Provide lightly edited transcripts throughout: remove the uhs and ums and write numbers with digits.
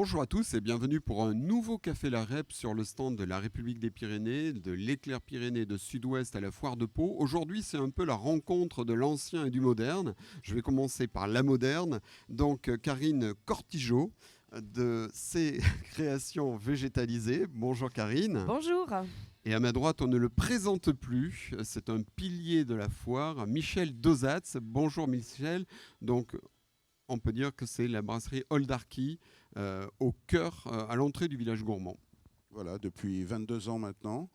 Bonjour à tous et bienvenue pour un nouveau Café La Rep sur le stand de la République des Pyrénées, de l'Éclair Pyrénées de Sud-Ouest à la Foire de Pau. Aujourd'hui, c'est un peu la rencontre de l'ancien et du moderne. Je vais commencer par la moderne. Donc, Karine Cortijo de ses créations végétalisées. Bonjour Karine. Bonjour. Et à ma droite, on ne le présente plus. C'est un pilier de la foire, Michel Dosatz. Bonjour Michel. Donc, on peut dire que c'est la brasserie Oldarki au cœur, à l'entrée du village gourmand. Voilà, depuis 22 ans maintenant,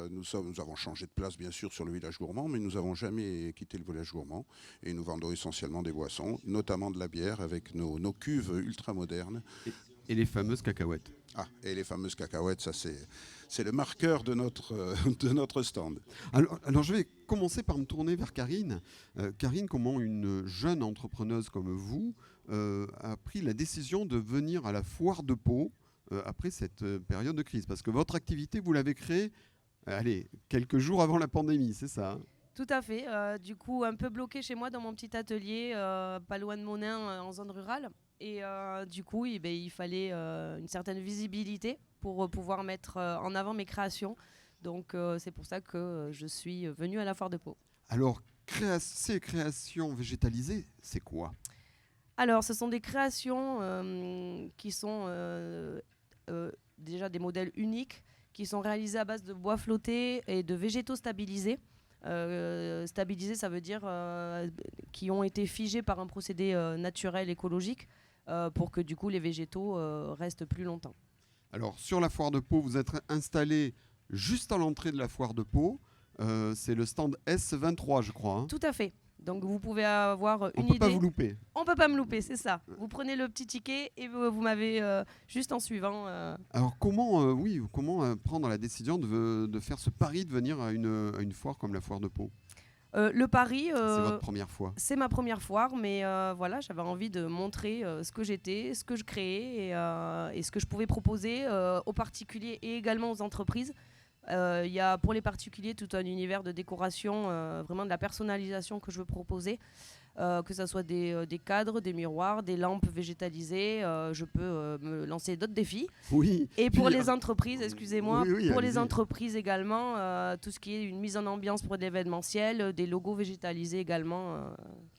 nous avons changé de place bien sûr sur le village gourmand, mais nous n'avons jamais quitté le village gourmand et nous vendons essentiellement des boissons, notamment de la bière avec nos cuves ultra modernes. Et les fameuses cacahuètes. Ah, et les fameuses cacahuètes, ça c'est le marqueur de notre stand. Alors je vais commencer par me tourner vers Karine. Karine, comment une jeune entrepreneuse comme vous a pris la décision de venir à la Foire de Pau après cette période de crise? Parce que votre activité, vous l'avez créée quelques jours avant la pandémie, c'est ça, hein? Tout à fait. Du coup, un peu bloqué chez moi dans mon petit atelier, pas loin de Monin, en zone rurale. Et du coup, il fallait une certaine visibilité pour pouvoir mettre en avant mes créations. Donc, c'est pour ça que je suis venue à la Foire de Pau. Alors, ces créations végétalisées, c'est quoi? Alors, ce sont des créations qui sont déjà des modèles uniques, qui sont réalisés à base de bois flotté et de végétaux stabilisés. Stabilisés, ça veut dire qui ont été figés par un procédé naturel écologique pour que du coup les végétaux restent plus longtemps. Alors sur la Foire de Pau, vous êtes installé juste à l'entrée de la Foire de Pau. C'est le stand S23, je crois, hein. Tout à fait. Donc vous pouvez avoir une idée. On ne peut pas vous louper. On ne peut pas me louper, c'est ça. Vous prenez le petit ticket et vous m'avez juste en suivant. Alors comment prendre la décision de faire ce pari de venir à une foire comme la Foire de Pau? Le pari, c'est votre première fois. C'est ma première foire, mais voilà, j'avais envie de montrer ce que j'étais, ce que je créais et ce que je pouvais proposer aux particuliers et également aux entreprises. Il y a pour les particuliers tout un univers de décoration, vraiment de la personnalisation que je veux proposer. Que ce soit des cadres, des miroirs, des lampes végétalisées, je peux me lancer d'autres défis. Oui. Et pour les entreprises, excusez-moi, pour les allez-y. entreprises également, tout ce qui est une mise en ambiance pour l'événementiel, des logos végétalisés également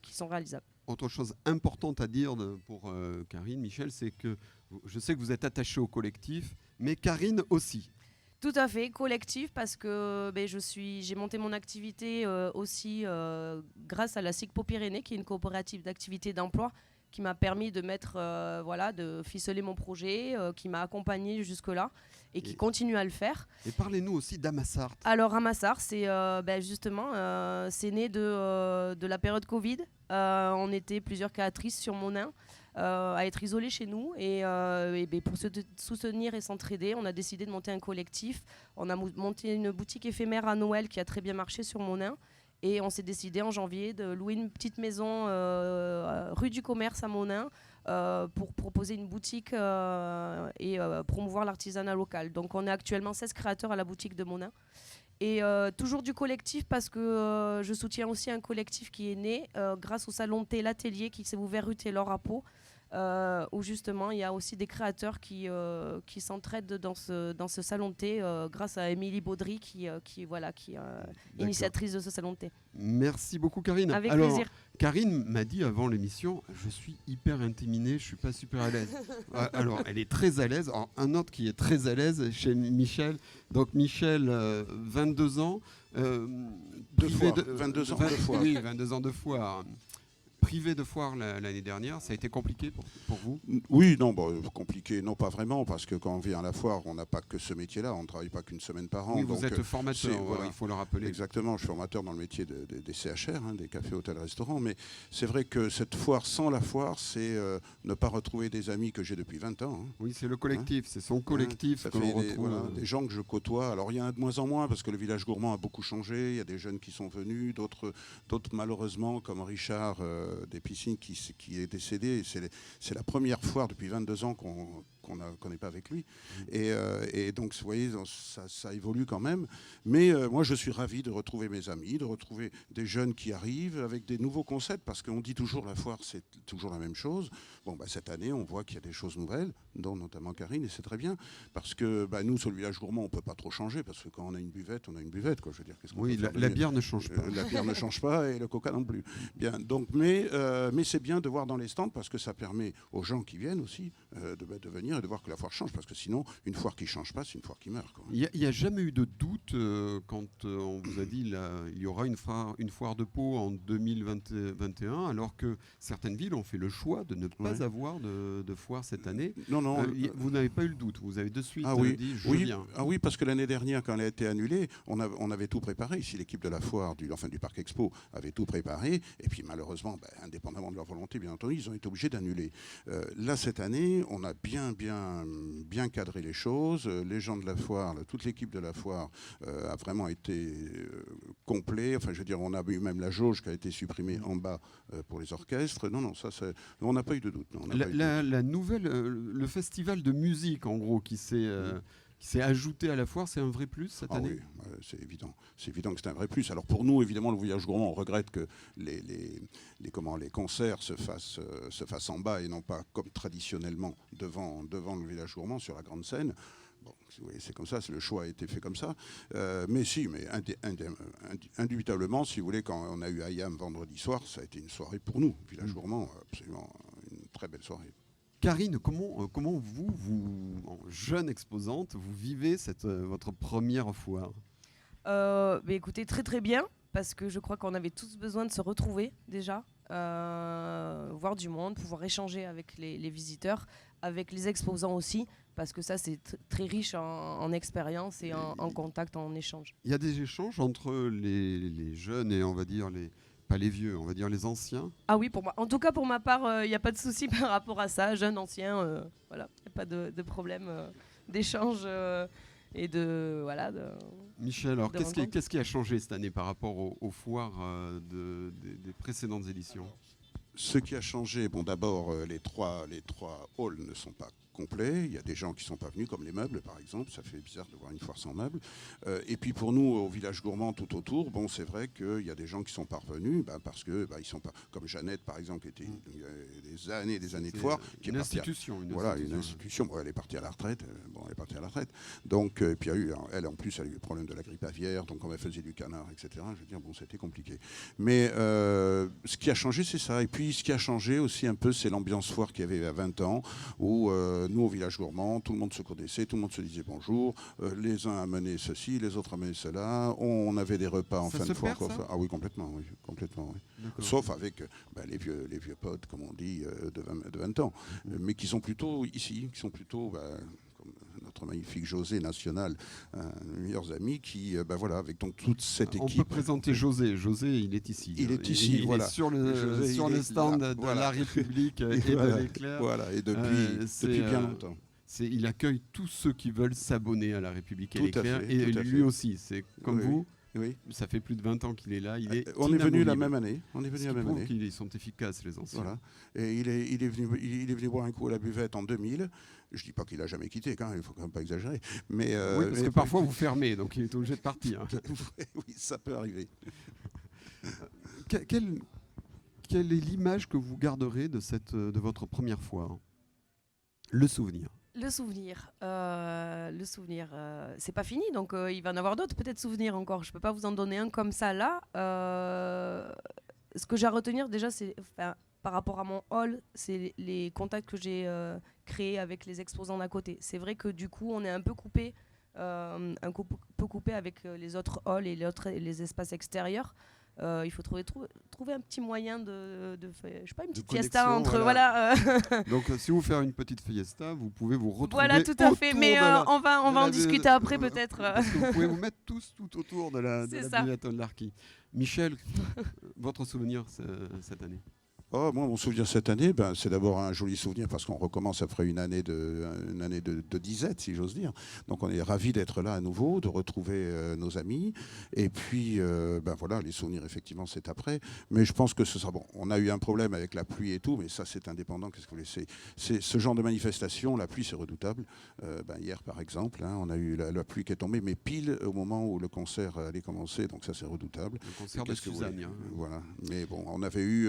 qui sont réalisables. Autre chose importante à dire pour Karine, Michel, c'est que je sais que vous êtes attaché au collectif, mais Karine aussi. Tout à fait, collectif, parce que j'ai monté mon activité aussi grâce à la SIGPO Pyrénées, qui est une coopérative d'activité d'emploi, qui m'a permis de de ficeler mon projet, qui m'a accompagné jusque-là et qui continue à le faire. Et parlez-nous aussi d'Amassart. Alors Amassart, c'est justement, c'est né de la période Covid. On était plusieurs créatrices sur Monin à être isolées chez nous et pour se soutenir et s'entraider, on a décidé de monter un collectif. On a monté une boutique éphémère à Noël qui a très bien marché sur Monin. Et on s'est décidé en janvier de louer une petite maison rue du Commerce à Monin pour proposer une boutique et promouvoir l'artisanat local. Donc on est actuellement 16 créateurs à la boutique de Monin. Et toujours du collectif parce que je soutiens aussi un collectif qui est né grâce au salon de thé L'Atelier qui s'est ouvert rue Taylor à Pau. Où justement il y a aussi des créateurs qui s'entraident dans ce salon de thé grâce à Émilie Baudry qui est initiatrice de ce salon de thé. Merci beaucoup Karine. Avec plaisir. Karine m'a dit avant l'émission, je suis hyper intimidée, je suis pas super à l'aise. Alors elle est très à l'aise. Alors, un autre qui est très à l'aise chez Michel. Donc Michel, 22 ans. 22 ans de foire. Oui, 22 ans de foire. Privé de foire l'année dernière, ça a été compliqué pour vous? Oui, non, compliqué, non pas vraiment, parce que quand on vient à la foire, on n'a pas que ce métier-là, on ne travaille pas qu'une semaine par an. Oui, donc, vous êtes formateur, voilà, il faut le rappeler. Exactement, je suis formateur dans le métier des CHR, des cafés, hôtels, restaurants, mais c'est vrai que cette foire, sans la foire, c'est ne pas retrouver des amis que j'ai depuis 20 ans. Oui, c'est le collectif, c'est son collectif que l'on retrouve. Des gens que je côtoie, alors il y en a de moins en moins, parce que le village gourmand a beaucoup changé, il y a des jeunes qui sont venus, d'autres malheureusement, comme Richard des Piscines, qui est décédé. C'est la première foire depuis 22 ans qu'on qu'on n'est pas avec lui. Et donc, vous voyez, ça évolue quand même. Mais moi, je suis ravi de retrouver mes amis, de retrouver des jeunes qui arrivent avec des nouveaux concepts, parce qu'on dit toujours la foire, c'est toujours la même chose. Bon, cette année, on voit qu'il y a des choses nouvelles, dont notamment Karine, et c'est très bien, parce que nous, sur le village gourmand, on ne peut pas trop changer, parce que quand on a une buvette, on a une buvette, quoi. Je veux dire, qu'est-ce qu'on Oui, peut faire de la mieux ? bière ne change pas. La bière ne change pas et le coca non plus. Bien, donc, mais c'est bien de voir dans les stands, parce que ça permet aux gens qui viennent aussi de venir et de voir que la foire change, parce que sinon, une foire qui ne change pas, c'est une foire qui meurt, quoi. Il n'y a jamais eu de doute quand on vous a dit il y aura une foire de Pau en 2021, alors que certaines villes ont fait le choix de ne pas avoir de foire cette année. Non. Vous n'avez pas eu le doute, vous avez de suite dit je viens. Ah oui, parce que l'année dernière, quand elle a été annulée, on avait tout préparé. Ici, l'équipe de la foire, du Parc Expo, avait tout préparé. Et puis malheureusement, indépendamment de leur volonté, bien entendu, ils ont été obligés d'annuler. Là, cette année, on a bien cadré les choses. Les gens de la foire, toute l'équipe de la foire a vraiment été complet. Enfin, je veux dire, on a eu même la jauge qui a été supprimée en bas pour les orchestres. Non, on n'a pas eu de doute. Non, la nouvelle, le festival de musique, en gros, qui s'est ajouté à la foire, c'est un vrai plus cette année. Oui, c'est évident. C'est évident que c'est un vrai plus. Alors pour nous, évidemment, le voyage gourmand, on regrette que les concerts se fassent en bas et non pas comme traditionnellement devant le village gourmand sur la grande scène. Bon, c'est comme ça, le choix a été fait comme ça. Mais indubitablement, si vous voulez, quand on a eu Ayam vendredi soir, ça a été une soirée pour nous, village gourmand, absolument une très belle soirée. Karine, comment vous, en jeune exposante, vous vivez votre première foire ? Écoutez, très très bien, parce que je crois qu'on avait tous besoin de se retrouver déjà, voir du monde, pouvoir échanger avec les visiteurs, avec les exposants aussi, parce que ça c'est très riche en expérience et en contact, en échange. Il y a des échanges entre les jeunes et on va dire pas les vieux, on va dire les anciens. Ah oui, pour moi. En tout cas, pour ma part, il n'y a pas de souci par rapport à ça. Jeune, ancien, voilà, il n'y a pas de problème d'échange et de voilà. Michel, alors qu'est-ce qui a changé cette année par rapport aux foires des précédentes éditions ? Ce qui a changé, d'abord, les trois halls ne sont pas complets. Il y a des gens qui ne sont pas venus, comme les meubles, par exemple. Ça fait bizarre de voir une foire sans meubles. Et puis pour nous, au village gourmand, tout autour, c'est vrai qu'il y a des gens qui sont pas revenus, parce que ils sont pas, comme Jeannette, par exemple, qui était des années de foire, qui une institution. Une institution. Elle est partie à la retraite. Donc, et puis elle en plus, elle a eu le problème de la grippe aviaire. Donc, quand elle faisait du canard, etc. Je veux dire, c'était compliqué. Mais ce qui a changé, c'est ça. Et puis, ce qui a changé aussi un peu, c'est l'ambiance foire qu'il y avait à 20 ans, où nous, au village gourmand, tout le monde se connaissait, tout le monde se disait bonjour. Les uns amenaient ceci, les autres amenaient cela. On avait des repas en fin de foire. Ah oui, complètement. Oui. Sauf avec les vieux potes, comme on dit, de 20 ans. Mais qui sont plutôt ici, comme notre magnifique José National, mes meilleurs amis, qui, avec donc toute cette équipe. On peut présenter José. José, il est ici. Il est ici, il est sur le stand de la République et de l'Éclair. Voilà, et depuis bien longtemps. Il accueille tous ceux qui veulent s'abonner à la République et l'Éclair. Et lui aussi, c'est comme vous. Oui. Ça fait plus de 20 ans qu'il est là. On est venu la même année. Qu'ils sont efficaces, les anciens. Voilà. Et il est venu boire un coup à la buvette en 2000. Je ne dis pas qu'il n'a jamais quitté, il ne faut quand même pas exagérer. Mais, oui, parce que parfois vous fermez, donc il est obligé de partir. Oui, ça peut arriver. Quelle est l'image que vous garderez de votre première foire ? Le souvenir. Le souvenir, c'est pas fini, donc il va en avoir d'autres peut-être souvenirs encore. Je peux pas vous en donner un comme ça là. Ce que j'ai à retenir déjà, c'est par rapport à mon hall, c'est les contacts que j'ai créés avec les exposants d'à côté. C'est vrai que du coup, on est un peu coupé, avec les autres halls et les espaces extérieurs. Il faut trouver un petit moyen de faire, je sais pas, une petite fiesta entre voilà. Donc si vous faites une petite fiesta, vous pouvez vous retrouver. Voilà, tout à fait. Mais on va en discuter après peut-être. Parce que vous pouvez vous mettre tous tout autour de la buvette de l'Arki. Michel, votre souvenir cette année ? Oh, moi, mon souvenir cette année, c'est d'abord un joli souvenir parce qu'on recommence après une année de disette, si j'ose dire. Donc on est ravis d'être là à nouveau, de retrouver nos amis. Et puis, voilà, les souvenirs, effectivement, c'est après. Mais je pense que ce sera bon. On a eu un problème avec la pluie et tout, mais ça, c'est indépendant. Qu'est-ce que vous voulez ? C'est ce genre de manifestation, la pluie, c'est redoutable. Hier, par exemple, hein, on a eu la pluie qui est tombée, mais pile au moment où le concert allait commencer. Donc ça, c'est redoutable. Le concert de Suzanne. Voilà. Mais bon, on avait eu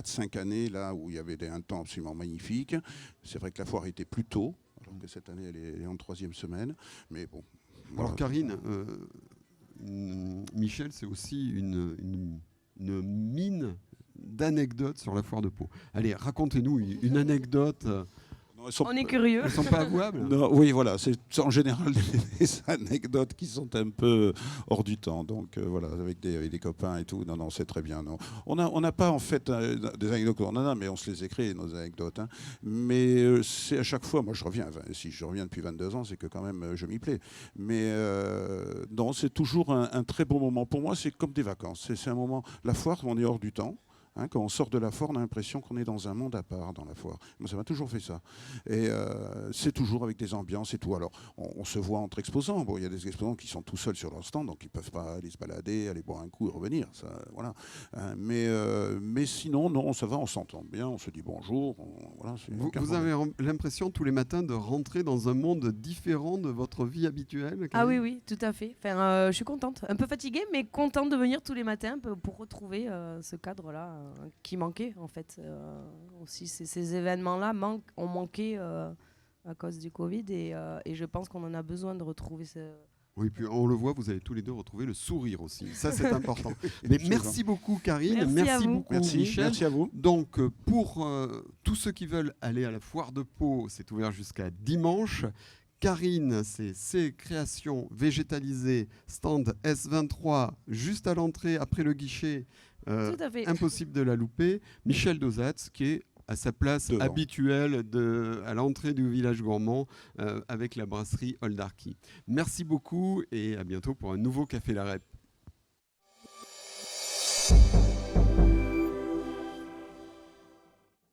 4-5 années là où il y avait un temps absolument magnifique. C'est vrai que la foire était plus tôt, alors que cette année elle est en 3e semaine. Mais bon. Voilà. Alors Karine, Michel, c'est aussi une mine d'anecdotes sur la foire de Pau. Allez, racontez-nous une anecdote. On est curieux. Elles ne sont pas avouables. Non, oui, voilà, c'est en général des anecdotes qui sont un peu hors du temps. Donc voilà, avec des copains et tout. Non, c'est très bien. Non. On n'a pas en fait des anecdotes, on en a, mais on se les écrit, nos anecdotes. Hein. Mais c'est à chaque fois, moi si je reviens depuis 22 ans, c'est que quand même je m'y plais. Mais non, c'est toujours un très bon moment. Pour moi, c'est comme des vacances. C'est un moment, la foire, on est hors du temps. Hein, quand on sort de la foire, on a l'impression qu'on est dans un monde à part dans la foire. Moi, ça m'a toujours fait ça. Et c'est toujours avec des ambiances et tout. Alors, on se voit entre exposants. Bon, il y a des exposants qui sont tout seuls sur leur stand, donc ils ne peuvent pas aller se balader, aller boire un coup et revenir. Ça, voilà. Hein, mais sinon, non, ça va, on s'entend bien, on se dit bonjour. Voilà, vous avez l'impression tous les matins de rentrer dans un monde différent de votre vie habituelle, Karine ? Ah oui, tout à fait. Enfin, je suis contente. Un peu fatiguée, mais contente de venir tous les matins pour retrouver ce cadre-là. Qui manquait en fait aussi ces événements-là ont manqué à cause du Covid et je pense qu'on en a besoin de retrouver ce... Oui, puis on le voit, vous avez tous les deux retrouvé le sourire aussi. Ça, c'est important. Mais merci beaucoup, Karine. Merci beaucoup, Michel. Merci à vous. Donc, pour tous ceux qui veulent aller à la foire de Pau, c'est ouvert jusqu'à dimanche. Karine, c'est ses créations végétalisées, stand S23, juste à l'entrée, après le guichet. Tout à fait. Impossible de la louper. Michel Dosatz, qui est à sa place habituelle à l'entrée du village gourmand avec la brasserie Oldarki. Merci beaucoup et à bientôt pour un nouveau Café La Rep.